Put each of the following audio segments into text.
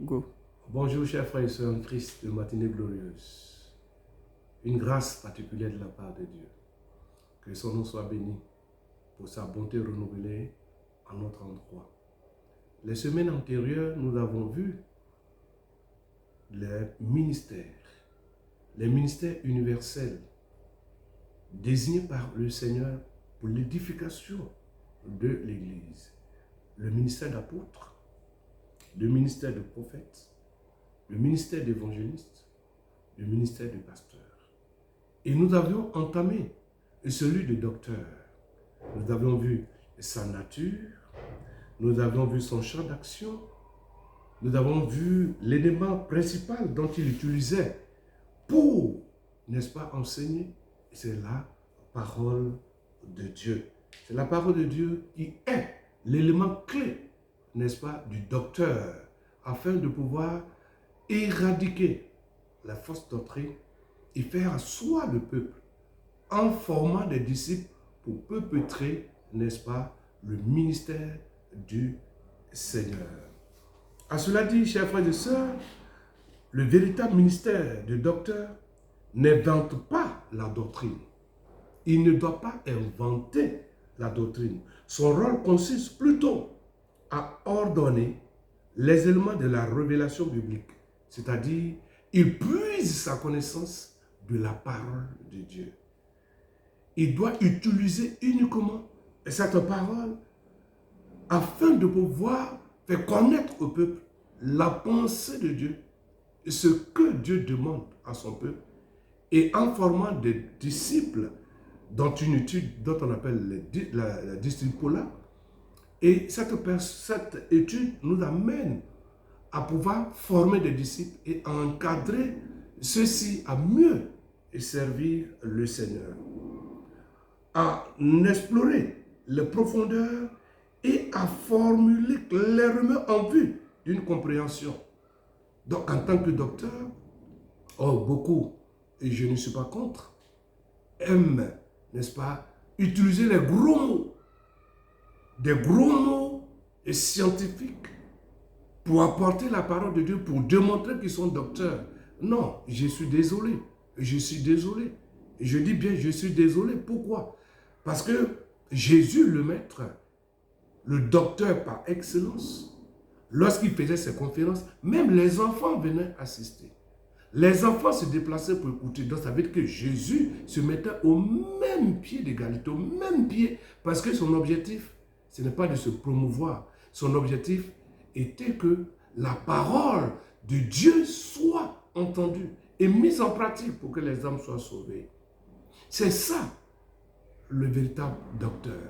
Go. Bonjour chers frères et sœurs en Christ de matinée glorieuse. Une grâce particulière de la part de Dieu. Que son nom soit béni pour sa bonté renouvelée à notre endroit. Les semaines antérieures, nous avons vu les ministères universels désignés par le Seigneur pour l'édification de l'Église. Le ministère d'apôtre, le ministère de prophète, le ministère d'évangéliste, le ministère de pasteur. Et nous avions entamé celui de docteur. Nous avions vu sa nature, nous avons vu son champ d'action, nous avons vu l'élément principal dont il utilisait pour, n'est-ce pas, enseigner. C'est la parole de Dieu. C'est la parole de Dieu qui est l'élément clé, n'est-ce pas, du docteur, afin de pouvoir éradiquer la fausse doctrine et faire asseoir le peuple en formant des disciples pour perpétrer, n'est-ce pas, le ministère du Seigneur. À cela dit, chers frères et sœurs, le véritable ministère du docteur n'invente pas la doctrine. Il ne doit pas inventer la doctrine. Son rôle consiste plutôt à ordonner les éléments de la révélation biblique. C'est-à-dire, il puise sa connaissance de la parole de Dieu. Il doit utiliser uniquement cette parole afin de pouvoir faire connaître au peuple la pensée de Dieu, ce que Dieu demande à son peuple, et en formant des disciples dans une étude dont on appelle la discipulat. Et cette étude nous amène à pouvoir former des disciples et à encadrer ceux-ci à mieux servir le Seigneur, à explorer les profondeurs et à formuler clairement en vue d'une compréhension. Donc en tant que docteur, beaucoup, et je ne suis pas contre, aiment, n'est-ce pas, utiliser les gros mots, des gros mots scientifiques pour apporter la parole de Dieu, pour démontrer qu'ils sont docteurs. Non, je suis désolé. Je suis désolé. Je dis bien, je suis désolé. Pourquoi? Parce que Jésus, le Maître, le docteur par excellence, lorsqu'il faisait ses conférences, même les enfants venaient assister. Les enfants se déplaçaient pour écouter. Donc ça veut dire que Jésus se mettait au même pied d'égalité, au même pied, parce que son objectif, ce n'est pas de se promouvoir. Son objectif était que la parole de Dieu soit entendue et mise en pratique pour que les âmes soient sauvées. C'est ça, le véritable docteur.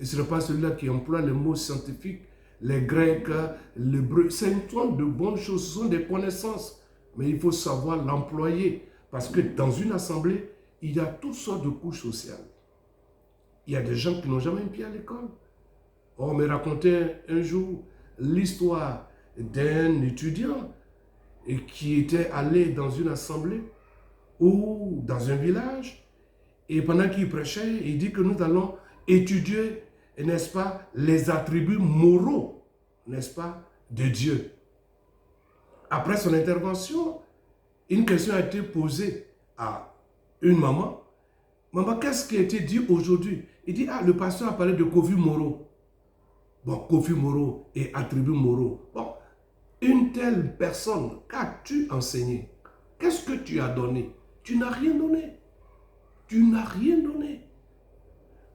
Et ce n'est pas celui-là qui emploie les mots scientifiques, les grecs, l'hébreu. C'est une sorte de bonnes choses, ce sont des connaissances. Mais il faut savoir l'employer. Parce que dans une assemblée, il y a toutes sortes de couches sociales. Il y a des gens qui n'ont jamais mis pied à l'école. On me racontait un jour l'histoire d'un étudiant qui était allé dans une assemblée ou dans un village, et pendant qu'il prêchait, il dit que nous allons étudier, n'est-ce pas, les attributs moraux, n'est-ce pas, de Dieu. Après son intervention, une question a été posée à une maman. Maman, qu'est-ce qui a été dit aujourd'hui? Il dit, le pasteur a parlé de conflits moraux. Bon, conflits moraux et attributs moraux. Bon, une telle personne, qu'as-tu enseigné? Qu'est-ce que tu as donné? Tu n'as rien donné. Tu n'as rien donné.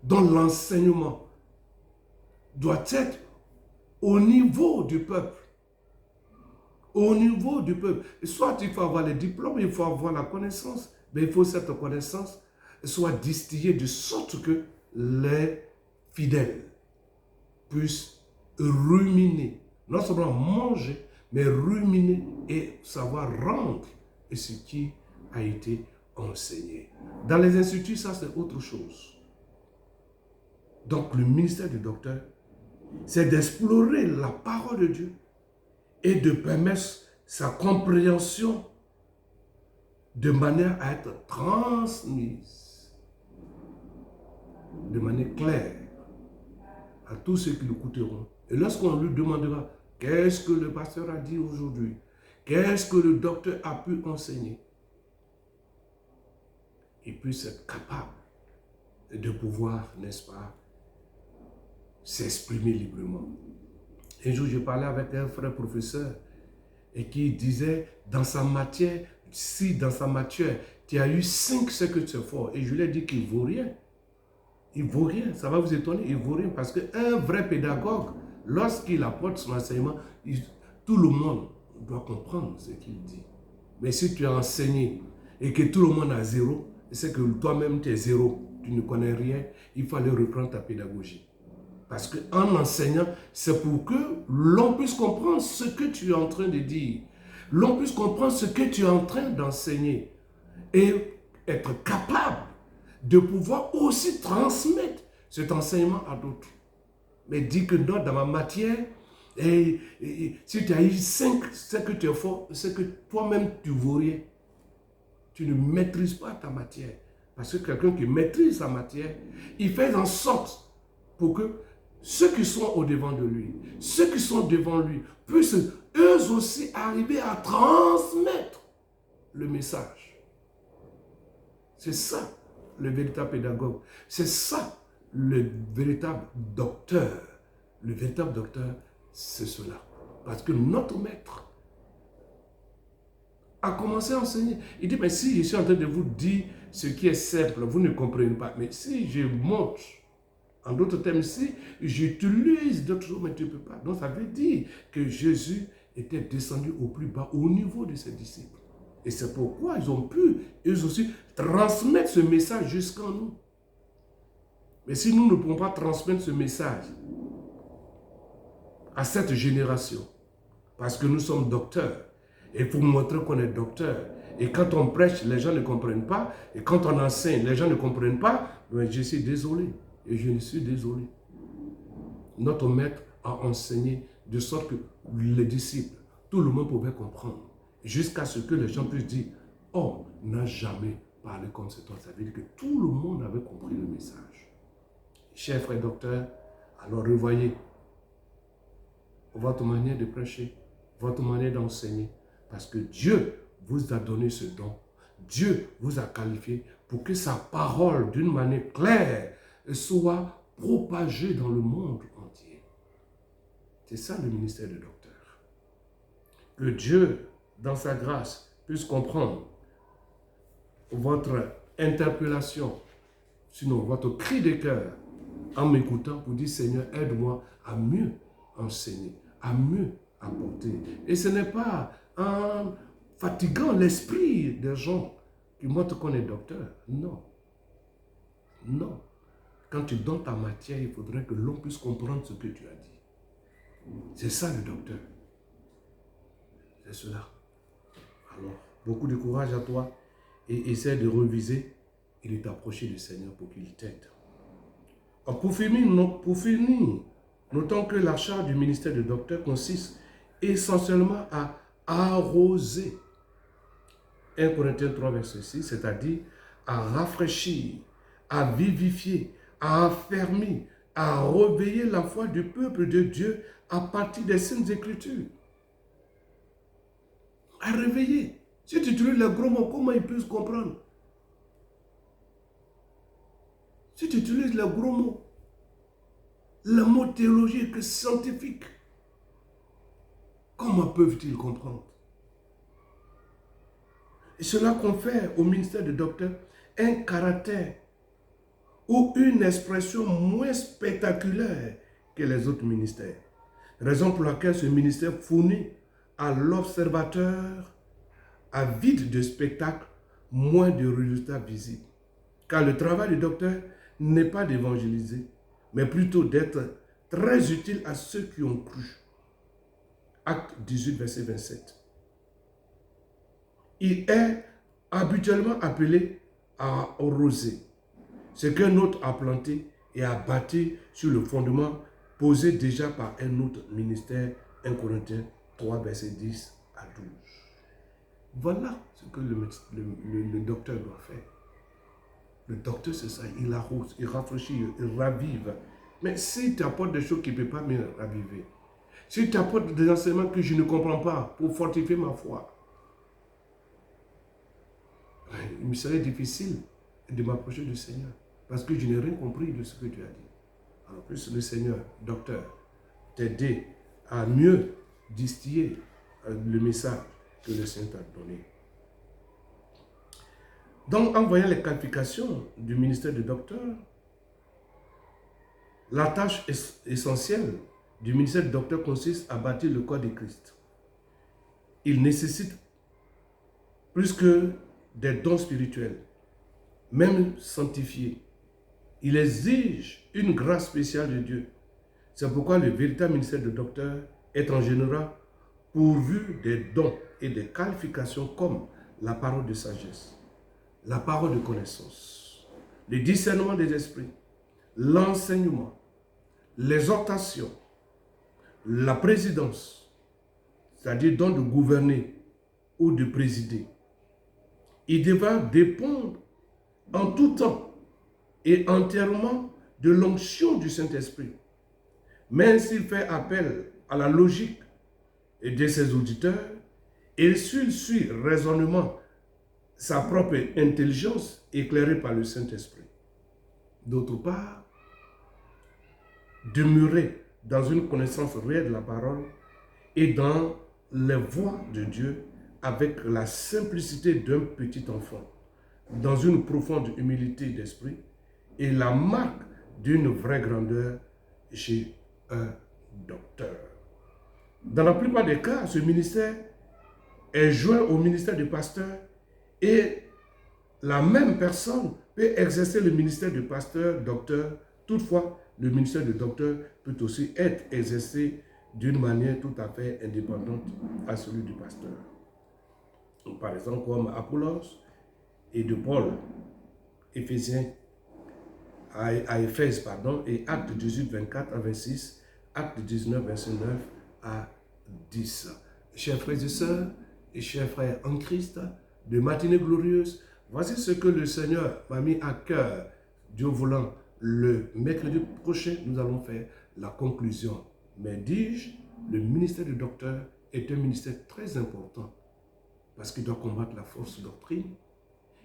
Donc l'enseignement doit être au niveau du peuple. Au niveau du peuple. Soit il faut avoir les diplômes, il faut avoir la connaissance, mais il faut que cette connaissance soit distillée de sorte que les fidèles puissent ruminer, non seulement manger, mais ruminer et savoir rendre ce qui a été enseigné. Dans les instituts, ça c'est autre chose. Donc le ministère du docteur, c'est d'explorer la parole de Dieu et de permettre sa compréhension de manière à être transmise de manière claire à tous ceux qui l'écouteront. Et lorsqu'on lui demandera Qu'est-ce que le pasteur a dit aujourd'hui? Qu'est-ce que le docteur a pu enseigner? Il puisse être capable de pouvoir, n'est-ce pas, s'exprimer librement. Un jour, je parlais avec un frère professeur et qui disait, dans sa matière, si dans sa matière, tu as eu 5 secrets forts, et je lui ai dit qu'il ne vaut rien. Il ne vaut rien, ça va vous étonner, il ne vaut rien, parce qu'un vrai pédagogue, lorsqu'il apporte son enseignement, tout le monde doit comprendre ce qu'il dit. Mais si tu as enseigné et que tout le monde a 0, c'est que toi-même tu es 0, tu ne connais rien, il faut aller reprendre ta pédagogie. Parce qu'en enseignant, c'est pour que l'on puisse comprendre ce que tu es en train de dire. L'on puisse comprendre ce que tu es en train d'enseigner. Et être capable de pouvoir aussi transmettre cet enseignement à d'autres. Mais dis que non, dans ma matière, et si tu as eu 5, c'est que tu es fort, c'est que toi-même tu ne vaux rien. Tu ne maîtrises pas ta matière. Parce que quelqu'un qui maîtrise sa matière, il fait en sorte pour que ceux qui sont au-devant de lui, ceux qui sont devant lui, puissent eux aussi arriver à transmettre le message. C'est ça le véritable pédagogue. C'est ça le véritable docteur. Le véritable docteur, c'est cela. Parce que notre maître a commencé à enseigner. Il dit, mais si je suis en train de vous dire ce qui est simple, vous ne comprenez pas. Mais si je montre, en d'autres termes, si j'utilise d'autres choses, mais tu ne peux pas. Donc ça veut dire que Jésus était descendu au plus bas, au niveau de ses disciples. Et c'est pourquoi ils ont pu, eux aussi, transmettre ce message jusqu'à nous. Mais si nous ne pouvons pas transmettre ce message à cette génération, parce que nous sommes docteurs, et il faut montrer qu'on est docteur. Et quand on prêche, les gens ne comprennent pas. Et quand on enseigne, les gens ne comprennent pas. Mais je suis désolé. Et je ne suis désolé. Notre maître a enseigné de sorte que les disciples, tout le monde pouvait comprendre. Jusqu'à ce que les gens puissent dire, oh, n'a jamais parlé comme cet homme. Ça veut dire que tout le monde avait compris le message. Chers frères docteurs, alors revoyez votre manière de prêcher, votre manière d'enseigner. Parce que Dieu vous a donné ce don. Dieu vous a qualifié pour que sa parole, d'une manière claire, soit propagée dans le monde entier. C'est ça le ministère de docteur. Que Dieu, dans sa grâce, puisse comprendre votre interpellation, sinon votre cri de cœur, en m'écoutant pour dire, Seigneur, aide-moi à mieux enseigner, à mieux apporter. Et ce n'est pas en fatiguant l'esprit des gens qui montrent qu'on est docteur. Non. Non. Quand tu donnes ta matière, il faudrait que l'on puisse comprendre ce que tu as dit. C'est ça le docteur. C'est cela. Alors, beaucoup de courage à toi et essaie de reviser et de t'approcher du Seigneur pour qu'il t'aide. Pour finir, notons que la charge du ministère de docteur consiste essentiellement à arroser. 1 Corinthiens 3, verset 6, c'est-à-dire à rafraîchir, à vivifier, à affermir, à réveiller la foi du peuple de Dieu à partir des Saintes Écritures. À réveiller. Si tu utilises les gros mots, comment ils peuvent comprendre? Si tu utilises les gros mots, les mots théologiques, scientifiques, comment peuvent-ils comprendre? Et cela confère au ministère de docteur un caractère ou une expression moins spectaculaire que les autres ministères. Raison pour laquelle ce ministère fournit à l'observateur avide de spectacles moins de résultats visibles. Car le travail du docteur n'est pas d'évangéliser, mais plutôt d'être très utile à ceux qui ont cru. Acte 18, verset 27. Il est habituellement appelé à arroser ce qu'un autre a planté et a bâti sur le fondement posé déjà par un autre ministère, 1 Corinthiens 3, verset 10 à 12. Voilà ce que le docteur doit faire. Le docteur, c'est ça, il arrose, il rafraîchit, il ravive. Mais si tu apportes des choses qui ne peuvent pas me raviver, Si tu apportes des enseignements que je ne comprends pas pour fortifier ma foi, il me serait difficile de m'approcher du Seigneur parce que je n'ai rien compris de ce que tu as dit. Alors plus le Seigneur, docteur, t'aider à mieux distiller le message que le Seigneur t'a donné. Donc, en voyant les qualifications du ministère de docteur, la tâche essentielle du ministère de docteur consiste à bâtir le corps de Christ. Il nécessite plus que des dons spirituels, même sanctifiés. Il exige une grâce spéciale de Dieu. C'est pourquoi le véritable ministère de docteur est en général pourvu des dons et des qualifications comme la parole de sagesse, la parole de connaissance, le discernement des esprits, l'enseignement, l'exhortation, la présidence, c'est-à-dire don de gouverner ou de présider. Il devra dépendre en tout temps et entièrement de l'onction du Saint-Esprit. Même s'il fait appel à la logique de ses auditeurs, et s'il suit raisonnement sa propre intelligence éclairée par le Saint-Esprit. D'autre part, demeurer dans une connaissance réelle de la parole et dans les voies de Dieu avec la simplicité d'un petit enfant, dans une profonde humilité d'esprit et la marque d'une vraie grandeur chez un docteur. Dans la plupart des cas, ce ministère est joint au ministère du pasteur et la même personne peut exercer le ministère de pasteur, docteur. Toutefois, le ministère de docteur peut aussi être exercé d'une manière tout à fait indépendante à celui du pasteur. Par exemple, comme Apollos et de Paul, Éphésiens, à Éphèse, pardon, et Actes 18, 24 à 26, Actes 19, 29 à 10. Chers frères et sœurs, et chers frères en Christ, de matinée glorieuse, voici ce que le Seigneur m'a mis à cœur. Dieu voulant, le mercredi prochain, nous allons faire la conclusion. Mais dis-je, le ministère du docteur est un ministère très important parce qu'il doit combattre la fausse doctrine,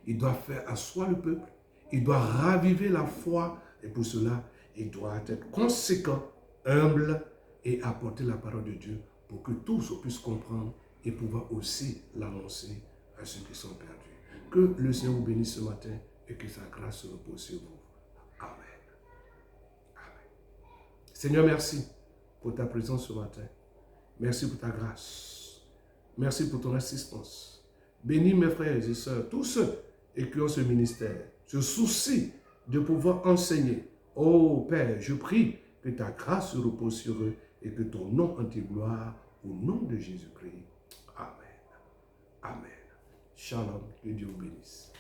il doit faire asseoir le peuple, il doit raviver la foi et pour cela, il doit être conséquent, humble et apporter la parole de Dieu pour que tous puissent comprendre et pouvoir aussi l'annoncer à ceux qui sont perdus. Que le Seigneur vous bénisse ce matin et que sa grâce repose sur vous. Amen. Amen. Seigneur, merci pour ta présence ce matin. Merci pour ta grâce. Merci pour ton assistance. Bénis mes frères et sœurs, tous ceux qui ont ce ministère, ce souci de pouvoir enseigner. Oh Père, je prie que ta grâce repose sur eux et que ton nom en tes gloire au nom de Jésus-Christ. Amen. Amen. Shalom. Que Dieu vous bénisse.